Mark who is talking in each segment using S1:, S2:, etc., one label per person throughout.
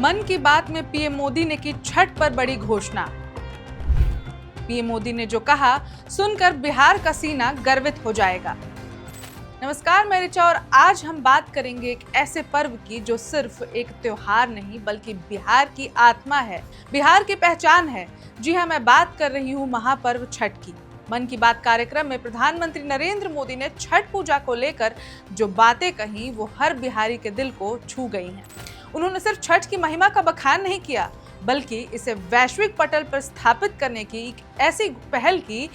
S1: मन की बात में पीएम मोदी ने की छठ पर बड़ी घोषणा। पीएम मोदी ने जो कहा सुनकर बिहार का सीना गर्वित हो जाएगा। नमस्कार, मैं ऋचा और आज हम बात करेंगे एक ऐसे पर्व की जो सिर्फ एक त्योहार नहीं बल्कि बिहार की आत्मा है, बिहार की पहचान है। जी हाँ, मैं बात कर रही हूँ महापर्व छठ की। मन की बात कार्यक्रम में प्रधानमंत्री नरेंद्र मोदी ने छठ पूजा को लेकर जो बातें कही वो हर बिहारी के दिल को छू गई हैं। उन्होंने सिर्फ छठ की महिमा का बखान नहीं किया बल्कि इसे वैश्विक पटल पर स्थापित करने की एक ऐसी पहल की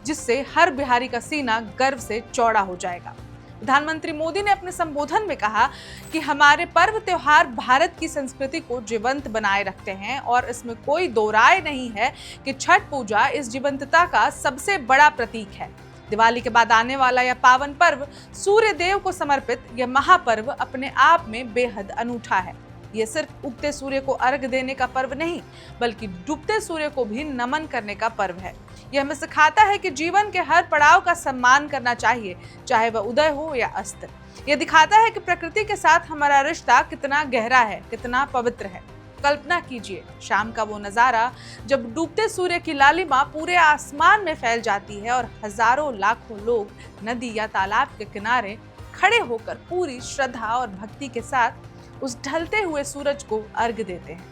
S1: जिससे हर बिहारी का सीना गर्व से चौड़ा हो जाएगा। प्रधानमंत्री मोदी ने अपने संबोधन में कहा कि हमारे पर्व त्योहार भारत की संस्कृति को जीवंत बनाए रखते हैं और इसमें कोई दो राय नहीं है कि छठ पूजा इस जीवंतता का सबसे बड़ा प्रतीक है। दिवाली के बाद आने वाला यह पावन पर्व सूर्य देव को समर्पित यह महापर्व अपने आप में बेहद अनूठा है। ये सिर्फ उगते सूर्य को अर्घ देने का पर्व नहीं बल्कि डूबते सूर्य को भी नमन करने का पर्व है। यह हमें सिखाता है कि जीवन के हर पड़ाव का सम्मान करना चाहिए, चाहे वह उदय हो या अस्त। यह दिखाता है कि प्रकृति के साथ हमारा रिश्ता कितना गहरा है, कितना पवित्र है। कल्पना कीजिए शाम का वो नजारा जब डूबते सूर्य की लालिमा पूरे आसमान में फैल जाती है और हजारों लाखों लोग नदी या तालाब के किनारे खड़े होकर पूरी श्रद्धा और भक्ति के साथ उस ढलते हुए सूरज को अर्घ देते हैं।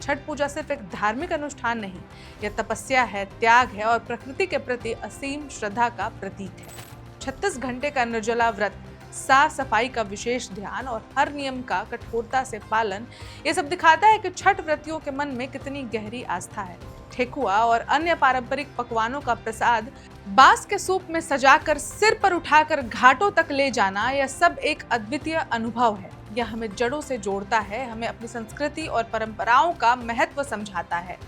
S1: छठ पूजा सिर्फ एक धार्मिक अनुष्ठान नहीं, यह तपस्या है, त्याग है और प्रकृति के प्रति असीम श्रद्धा का प्रतीक है। 36 घंटे का निर्जला व्रत, साफ सफाई का विशेष ध्यान और हर नियम का कठोरता से पालन, ये सब दिखाता है कि छठ व्रतियों के मन में कितनी गहरी आस्था है। ठेकुआ और अन्य पारंपरिक पकवानों का प्रसाद बांस के सूप में सजाकर सिर पर उठाकर घाटों तक ले जाना, यह सब एक अद्वितीय अनुभव है। यह हमें जड़ों से जोड़ता है, हमें अपनी संस्कृति और परंपराओं का महत्व समझाता है।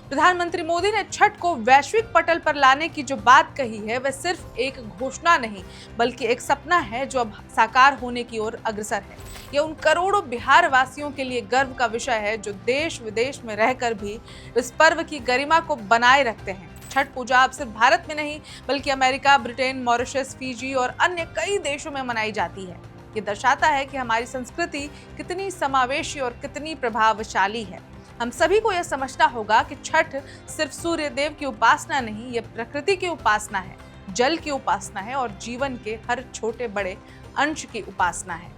S1: प्रधानमंत्री मोदी ने छठ को वैश्विक पटल पर लाने की जो बात कही है वह सिर्फ एक घोषणा नहीं बल्कि एक सपना है जो अब साकार होने की ओर अग्रसर है। यह उन करोड़ों बिहार वासियों के लिए गर्व का विषय है जो देश विदेश में रहकर भी इस पर्व की गरिमा को बनाए रखते हैं। छठ पूजा अब सिर्फ भारत में नहीं बल्कि अमेरिका, ब्रिटेन, मॉरिशस, फिजी और अन्य कई देशों में मनाई जाती है। ये दर्शाता है कि हमारी संस्कृति कितनी समावेशी और कितनी प्रभावशाली है। हम सभी को यह समझना होगा कि छठ सिर्फ सूर्य देव की उपासना नहीं, यह प्रकृति की उपासना है, जल की उपासना है और जीवन के हर छोटे बड़े अंश की उपासना है।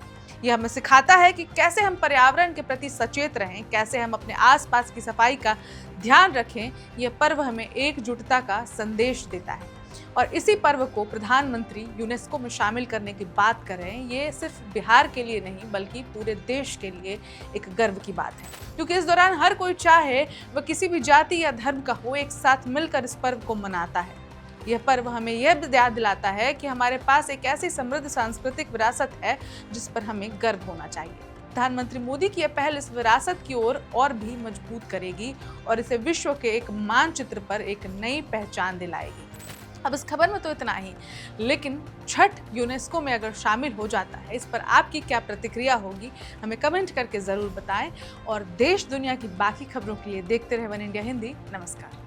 S1: यह हमें सिखाता है कि कैसे हम पर्यावरण के प्रति सचेत रहें, कैसे हम अपने आसपास की सफाई का ध्यान रखें। यह पर्व हमें एकजुटता का संदेश देता है और इसी पर्व को प्रधानमंत्री यूनेस्को में शामिल करने की बात कर रहे हैं। ये सिर्फ बिहार के लिए नहीं बल्कि पूरे देश के लिए एक गर्व की बात है, क्योंकि इस दौरान हर कोई चाहे वह किसी भी जाति या धर्म का हो, एक साथ मिलकर इस पर्व को मनाता है। यह पर्व हमें यह याद दिलाता है कि हमारे पास एक ऐसी समृद्ध सांस्कृतिक विरासत है जिस पर हमें गर्व होना चाहिए। प्रधानमंत्री मोदी की यह पहल इस विरासत की ओर और भी मजबूत करेगी और इसे विश्व के एक मानचित्र पर एक नई पहचान दिलाएगी। अब इस खबर में तो इतना ही, लेकिन छठ यूनेस्को में अगर शामिल हो जाता है, इस पर आपकी क्या प्रतिक्रिया होगी हमें कमेंट करके जरूर बताएं और देश दुनिया की बाकी खबरों के लिए देखते रहे वन इंडिया हिंदी। नमस्कार।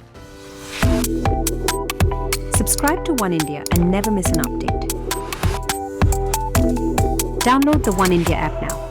S2: Subscribe to One India and never miss an update. Download the One India app now.